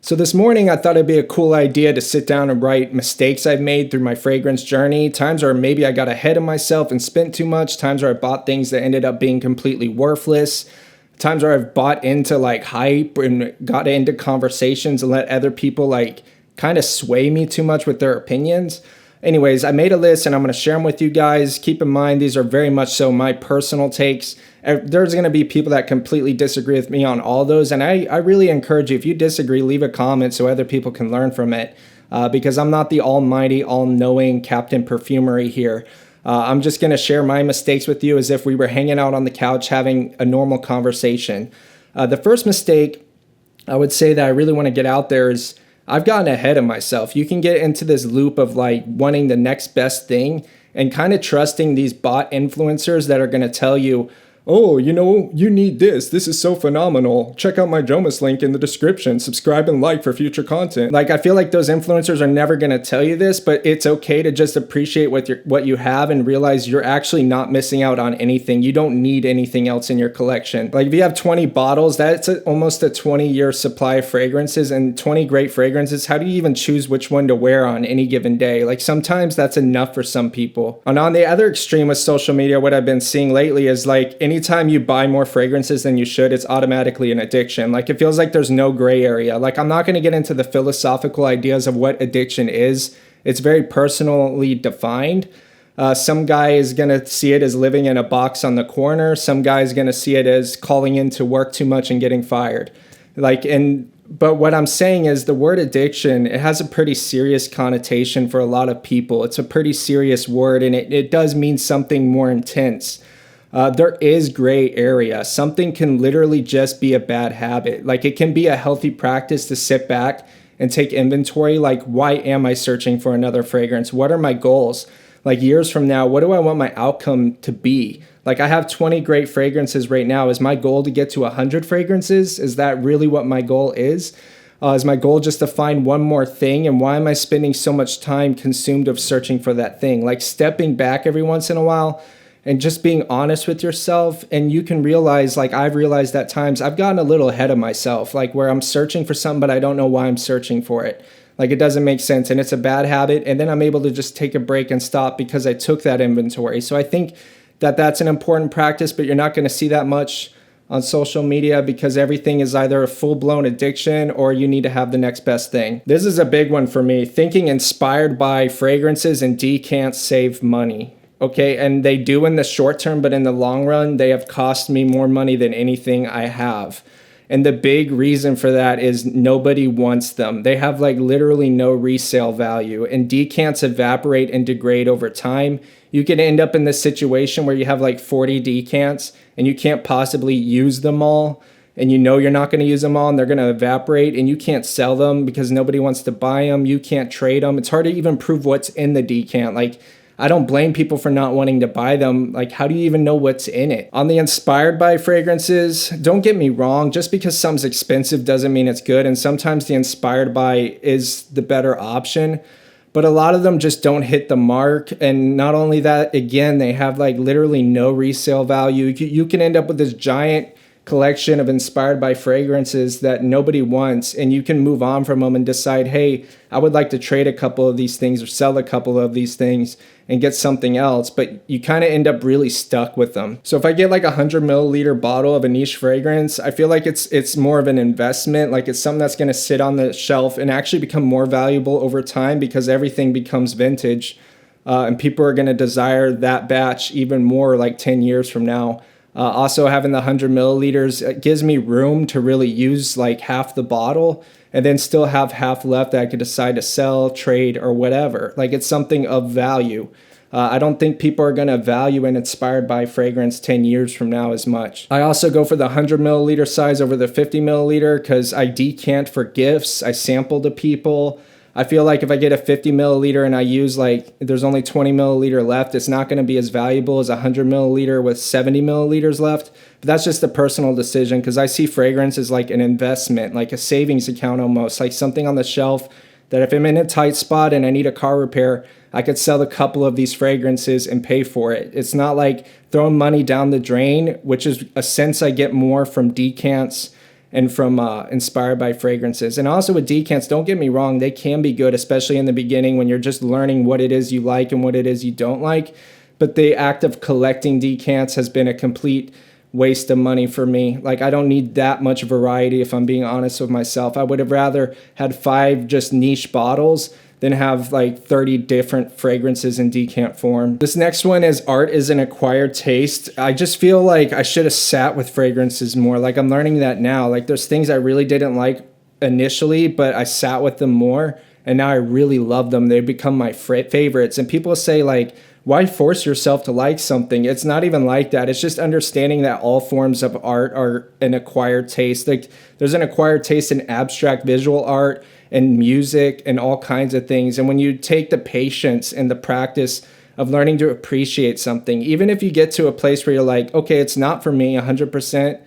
So this morning I thought it'd be a cool idea to sit down and write mistakes I've made through my fragrance journey. Times where maybe I got ahead of myself and spent too much. Times where I bought things that ended up being completely worthless. Times where I've bought into like hype and got into conversations and let other people like kind of sway me too much with their opinions. Anyways, I made a list and I'm going to share them with you guys. Keep in mind, these are very much so my personal takes. There's going to be people that completely disagree with me on all those. And I really encourage you, if you disagree, leave a comment so other people can learn from it. Because I'm not the almighty, all-knowing Captain Perfumery here. I'm just going to share my mistakes with you as if we were hanging out on the couch having a normal conversation. The first mistake I would say that I really want to get out there is I've gotten ahead of myself. You can get into this loop of like wanting the next best thing and kind of trusting these bot influencers that are going to tell you, oh, you need this. This is so phenomenal. Check out my Jomas link in the description. Subscribe and like for future content. Like, I feel like those influencers are never going to tell you this, but it's okay to just appreciate what you have and realize you're actually not missing out on anything. You don't need anything else in your collection. Like, if you have 20 bottles, that's almost a 20-year supply of fragrances and 20 great fragrances. How do you even choose which one to wear on any given day? Like, sometimes that's enough for some people. And on the other extreme with social media, what I've been seeing lately is like anytime you buy more fragrances than you should, it's automatically an addiction. Like, it feels like there's no gray area. Like, I'm not going to get into the philosophical ideas of what addiction is. It's very personally defined. Some guy is going to see it as living in a box on the corner. Some guy is going to see it as calling in to work too much and getting fired. But what I'm saying is the word addiction, it has a pretty serious connotation for a lot of people. It's a pretty serious word, and it does mean something more intense. There is gray area. Something can literally just be a bad habit. Like, it can be a healthy practice to sit back and take inventory. Like, why am I searching for another fragrance? What are my goals? Like, years from now, what do I want my outcome to be? Like, I have 20 great fragrances right now. Is my goal to get to 100 fragrances? Is that really what my goal is? Is my goal just to find one more thing? And why am I spending so much time consumed of searching for that thing? Like, stepping back every once in a while and just being honest with yourself. And you can realize, like I've realized at times, I've gotten a little ahead of myself, like where I'm searching for something, but I don't know why I'm searching for it. Like, it doesn't make sense and it's a bad habit. And then I'm able to just take a break and stop because I took that inventory. So I think that that's an important practice, but you're not going to see that much on social media because everything is either a full-blown addiction or you need to have the next best thing. This is a big one for me. Thinking inspired by fragrances and decants save money. Okay, and they do in the short term, but in the long run, they have cost me more money than anything I have. And the big reason for that is nobody wants them. They have like literally no resale value, and decants evaporate and degrade over time. You can end up in this situation where you have like 40 decants and you can't possibly use them all. And you know you're not going to use them all and they're going to evaporate and you can't sell them because nobody wants to buy them. You can't trade them. It's hard to even prove what's in the decant. Like, I don't blame people for not wanting to buy them. Like, how do you even know what's in it? On the inspired by fragrances, don't get me wrong. Just because something's expensive doesn't mean it's good. And sometimes the inspired by is the better option. But a lot of them just don't hit the mark. And not only that, again, they have like literally no resale value. You can end up with this giant collection of inspired by fragrances that nobody wants, and you can move on from them and decide, hey, I would like to trade a couple of these things or sell a couple of these things and get something else, but you kind of end up really stuck with them. So if I get like a 100 milliliter bottle of a niche fragrance, I feel like it's more of an investment. Like, it's something that's going to sit on the shelf and actually become more valuable over time because everything becomes vintage, and people are going to desire that batch even more like 10 years from now. Also, having the 100 milliliters, it gives me room to really use like half the bottle and then still have half left that I could decide to sell, trade, or whatever. Like, it's something of value. I don't think people are going to value an inspired by fragrance 10 years from now as much. I also go for the 100 milliliter size over the 50 milliliter because I decant for gifts. I sample to people. I feel like if I get a 50 milliliter and I use like, there's only 20 milliliter left, it's not going to be as valuable as a 100 milliliter with 70 milliliters left. But that's just a personal decision because I see fragrance as like an investment, like a savings account almost, like something on the shelf that if I'm in a tight spot and I need a car repair, I could sell a couple of these fragrances and pay for it. It's not like throwing money down the drain, which is a sense I get more from decants and from inspired by fragrances. And also with decants, don't get me wrong, they can be good, especially in the beginning when you're just learning what it is you like and what it is you don't like. But the act of collecting decants has been a complete waste of money for me. Like, I don't need that much variety, if I'm being honest with myself. I would have rather had 5 just niche bottles than have like 30 different fragrances in decant form. This next one is art is an acquired taste. I just feel like I should have sat with fragrances more. Like, I'm learning that now. Like, there's things I really didn't like initially, but I sat with them more and now I really love them. They become my favorites. And people say like, why force yourself to like something? It's not even like that. It's just understanding that all forms of art are an acquired taste. Like, there's an acquired taste in abstract visual art and music and all kinds of things. And when you take the patience and the practice of learning to appreciate something, even if you get to a place where you're like, okay, it's not for me 100%,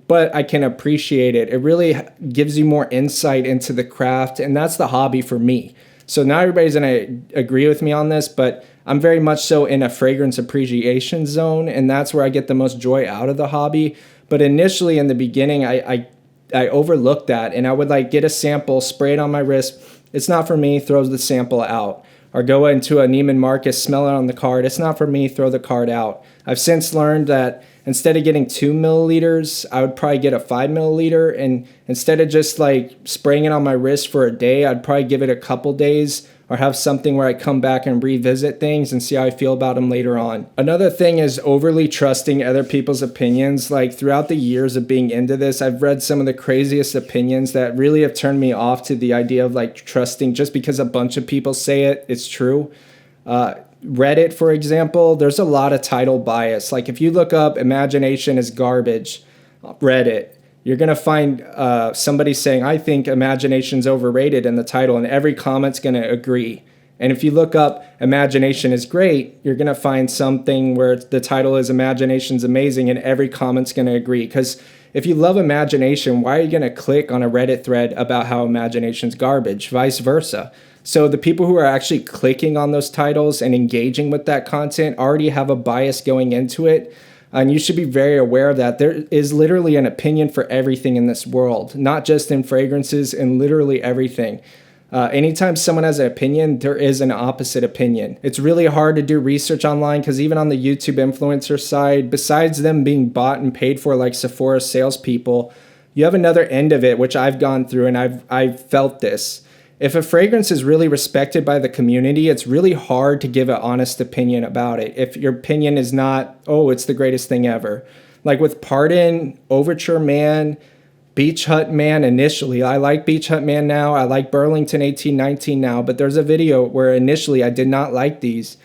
but I can appreciate it, it really gives you more insight into the craft. And that's the hobby for me. So now everybody's going to agree with me on this, but I'm very much so in a fragrance appreciation zone, and that's where I get the most joy out of the hobby. But initially in the beginning, I overlooked that, and I would like get a sample, spray it on my wrist. It's not for me, throw the sample out. Or go into a Neiman Marcus, smell it on the card. It's not for me, throw the card out. I've since learned that instead of getting 2 milliliters, I would probably get a 5 milliliter. And instead of just like spraying it on my wrist for a day, I'd probably give it a couple days or have something where I come back and revisit things and see how I feel about them later on. Another thing is overly trusting other people's opinions. Like, throughout the years of being into this, I've read some of the craziest opinions that really have turned me off to the idea of like trusting just because a bunch of people say it, it's true. Reddit, for example, there's a lot of title bias. Like, if you look up imagination is garbage, Reddit, you're going to find somebody saying, I think imagination's overrated in the title, and every comment's going to agree. And if you look up imagination is great, you're going to find something where the title is imagination's amazing, and every comment's going to agree. Because if you love imagination, why are you going to click on a Reddit thread about how imagination's garbage? Vice versa. So the people who are actually clicking on those titles and engaging with that content already have a bias going into it. And you should be very aware of that. There is literally an opinion for everything in this world, not just in fragrances, and literally everything. Anytime someone has an opinion, there is an opposite opinion. It's really hard to do research online because even on the YouTube influencer side, besides them being bought and paid for like Sephora salespeople, you have another end of it, which I've gone through, and I've felt this. If a fragrance is really respected by the community, it's really hard to give an honest opinion about it. If your opinion is not, oh, it's the greatest thing ever. Like with Pardon, Overture Man, Beach Hut Man initially. I like Beach Hut Man now. I like Burlington 1819 now. But there's a video where initially I did not like these.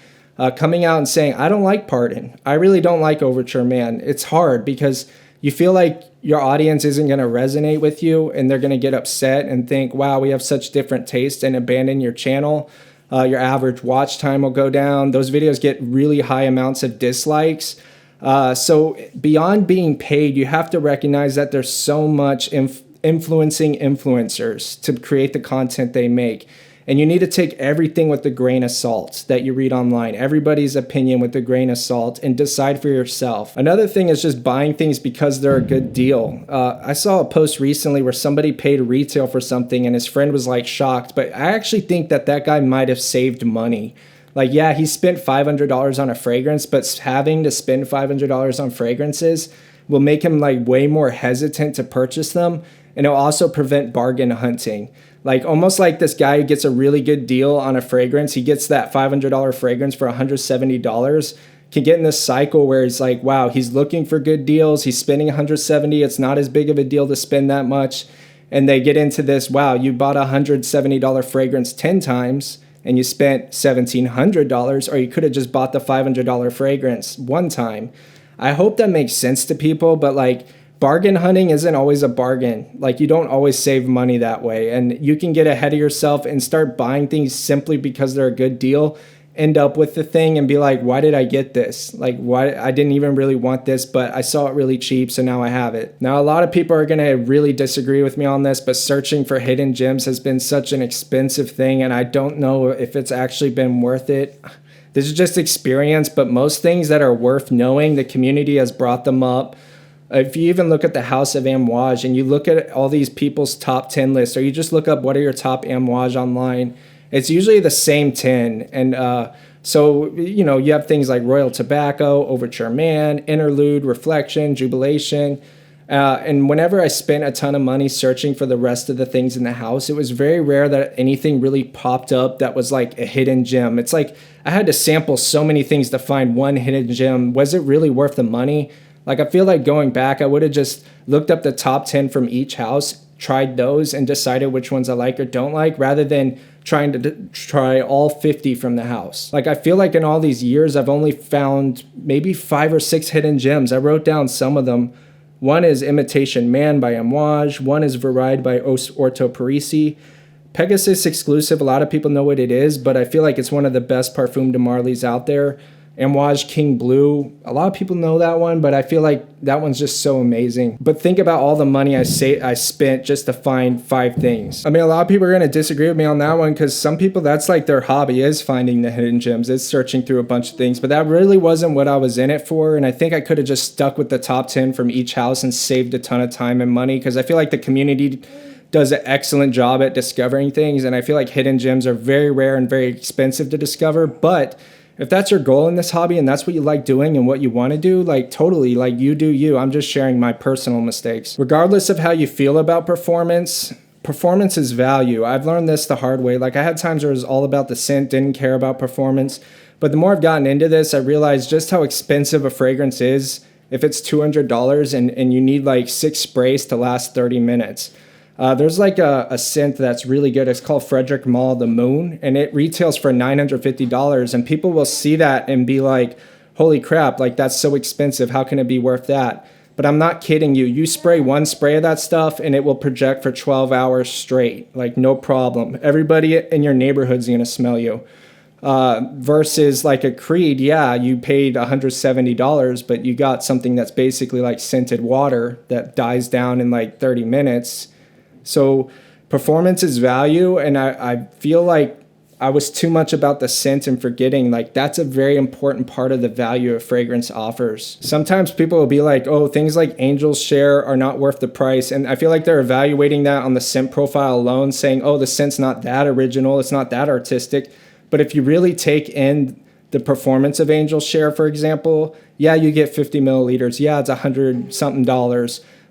Coming out and saying, I don't like Pardon. I really don't like Overture Man. It's hard because you feel like your audience isn't going to resonate with you and they're going to get upset and think, wow, we have such different tastes, and abandon your channel. Your average watch time will go down. Those videos get really high amounts of dislikes. So beyond being paid, you have to recognize that there's so much influencing influencers to create the content they make. And you need to take everything with a grain of salt that you read online, everybody's opinion with a grain of salt, and decide for yourself. Another thing is just buying things because they're a good deal. I saw a post recently where somebody paid retail for something and his friend was like shocked, but I actually think that guy might have saved money. Like, yeah, he spent $500 on a fragrance, but having to spend $500 on fragrances will make him like way more hesitant to purchase them. And it'll also prevent bargain hunting. Like, almost like this guy who gets a really good deal on a fragrance, he gets that $500 fragrance for $170, can get in this cycle where he's like, wow, he's looking for good deals. He's spending $170. It's not as big of a deal to spend that much. And they get into this, wow, you bought a $170 fragrance 10 times and you spent $1,700, or you could have just bought the $500 fragrance one time. I hope that makes sense to people, but like, bargain hunting isn't always a bargain. Like, you don't always save money that way. And you can get ahead of yourself and start buying things simply because they're a good deal, end up with the thing and be like, why did I get this? Like, why? I didn't even really want this, but I saw it really cheap, so now I have it. Now, a lot of people are going to really disagree with me on this, but searching for hidden gems has been such an expensive thing, and I don't know if it's actually been worth it. This is just experience, but most things that are worth knowing, the community has brought them up. If you even look at the House of Amouage and you look at all these people's top 10 lists, or you just look up what are your top Amouage online, it's usually the same 10. And so, you have things like Royal Tobacco, Overture Man, Interlude, Reflection, Jubilation. And whenever I spent a ton of money searching for the rest of the things in the house, it was very rare that anything really popped up that was like a hidden gem. It's like I had to sample so many things to find one hidden gem. Was it really worth the money? Like, I feel like going back, I would have just looked up the top 10 from each house, tried those, and decided which ones I like or don't like, rather than trying to try all 50 from the house. Like, I feel like in all these years, I've only found maybe 5 or 6 hidden gems. I wrote down some of them. One is Imitation Man by Amouage. One is Veride by Orto Parisi. Pegasus exclusive, a lot of people know what it is, but I feel like it's one of the best Parfum de Marly's out there. Amouage King Blue, a lot of people know that one, but I feel like that one's just so amazing. But think about all the money I spent just to find 5 things. I mean, a lot of people are going to disagree with me on that one, because some people, that's like their hobby, is finding the hidden gems, is searching through a bunch of things. But that really wasn't what I was in it for, and I think I could have just stuck with the top 10 from each house and saved a ton of time and money, because I feel like the community does an excellent job at discovering things, and I feel like hidden gems are very rare and very expensive to discover. But if that's your goal in this hobby and that's what you like doing and what you want to do, like, totally, like, you do you. I'm just sharing my personal mistakes. Regardless of how you feel about performance, performance is value. I've learned this the hard way. Like, I had times where it was all about the scent, didn't care about performance. But the more I've gotten into this, I realized just how expensive a fragrance is if it's $200 and you need like 6 sprays to last 30 minutes. There's like a scent that's really good. It's called Frederic Malle The Moon, and it retails for $950. And people will see that and be like, holy crap, like, that's so expensive. How can it be worth that? But I'm not kidding you. You spray one spray of that stuff and it will project for 12 hours straight. Like, no problem. Everybody in your neighborhood's going to smell you. Versus like a Creed, yeah, you paid $170, but you got something that's basically like scented water that dies down in like 30 minutes. So performance is value, and I feel like I was too much about the scent and forgetting, like, that's a very important part of the value a fragrance offers. Sometimes people will be like, oh, things like Angel's Share are not worth the price. And I feel like they're evaluating that on the scent profile alone, saying, oh, the scent's not that original, it's not that artistic. But if you really take in the performance of Angel's Share, for example, yeah, you get 50 milliliters. Yeah, it's $100 something.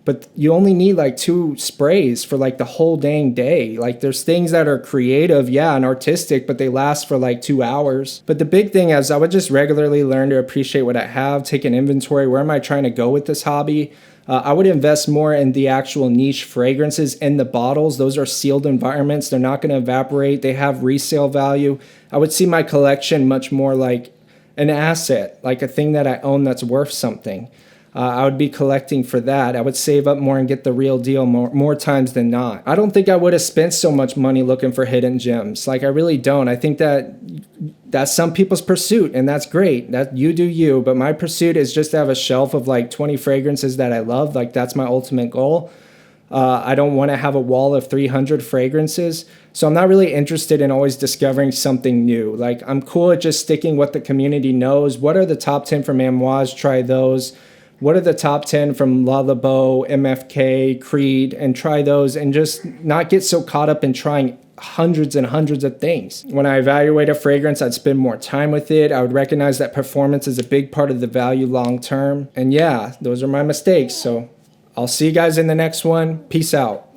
But you only need like 2 sprays for like the whole dang day. Like, there's things that are creative, yeah, and artistic, but they last for like 2 hours. But the big thing is I would just regularly learn to appreciate what I have, take an inventory. Where am I trying to go with this hobby? I would invest more in the actual niche fragrances in the bottles. Those are sealed environments. They're not going to evaporate. They have resale value. I would see my collection much more like an asset, like a thing that I own that's worth something. I would be collecting for that. I would save up more and get the real deal more times than not. I don't think I would have spent so much money looking for hidden gems. Like, I really don't. I think that that's some people's pursuit, and that's great. That you do you. But my pursuit is just to have a shelf of like 20 fragrances that I love. Like, that's my ultimate goal. I don't want to have a wall of 300 fragrances. So I'm not really interested in always discovering something new. Like, I'm cool at just sticking what the community knows. What are the top 10 from Amouage? Try those. What are the top 10 from Le Labo, MFK, Creed, and try those, and just not get so caught up in trying hundreds and hundreds of things. When I evaluate a fragrance, I'd spend more time with it. I would recognize that performance is a big part of the value long term. And yeah, those are my mistakes. So I'll see you guys in the next one. Peace out.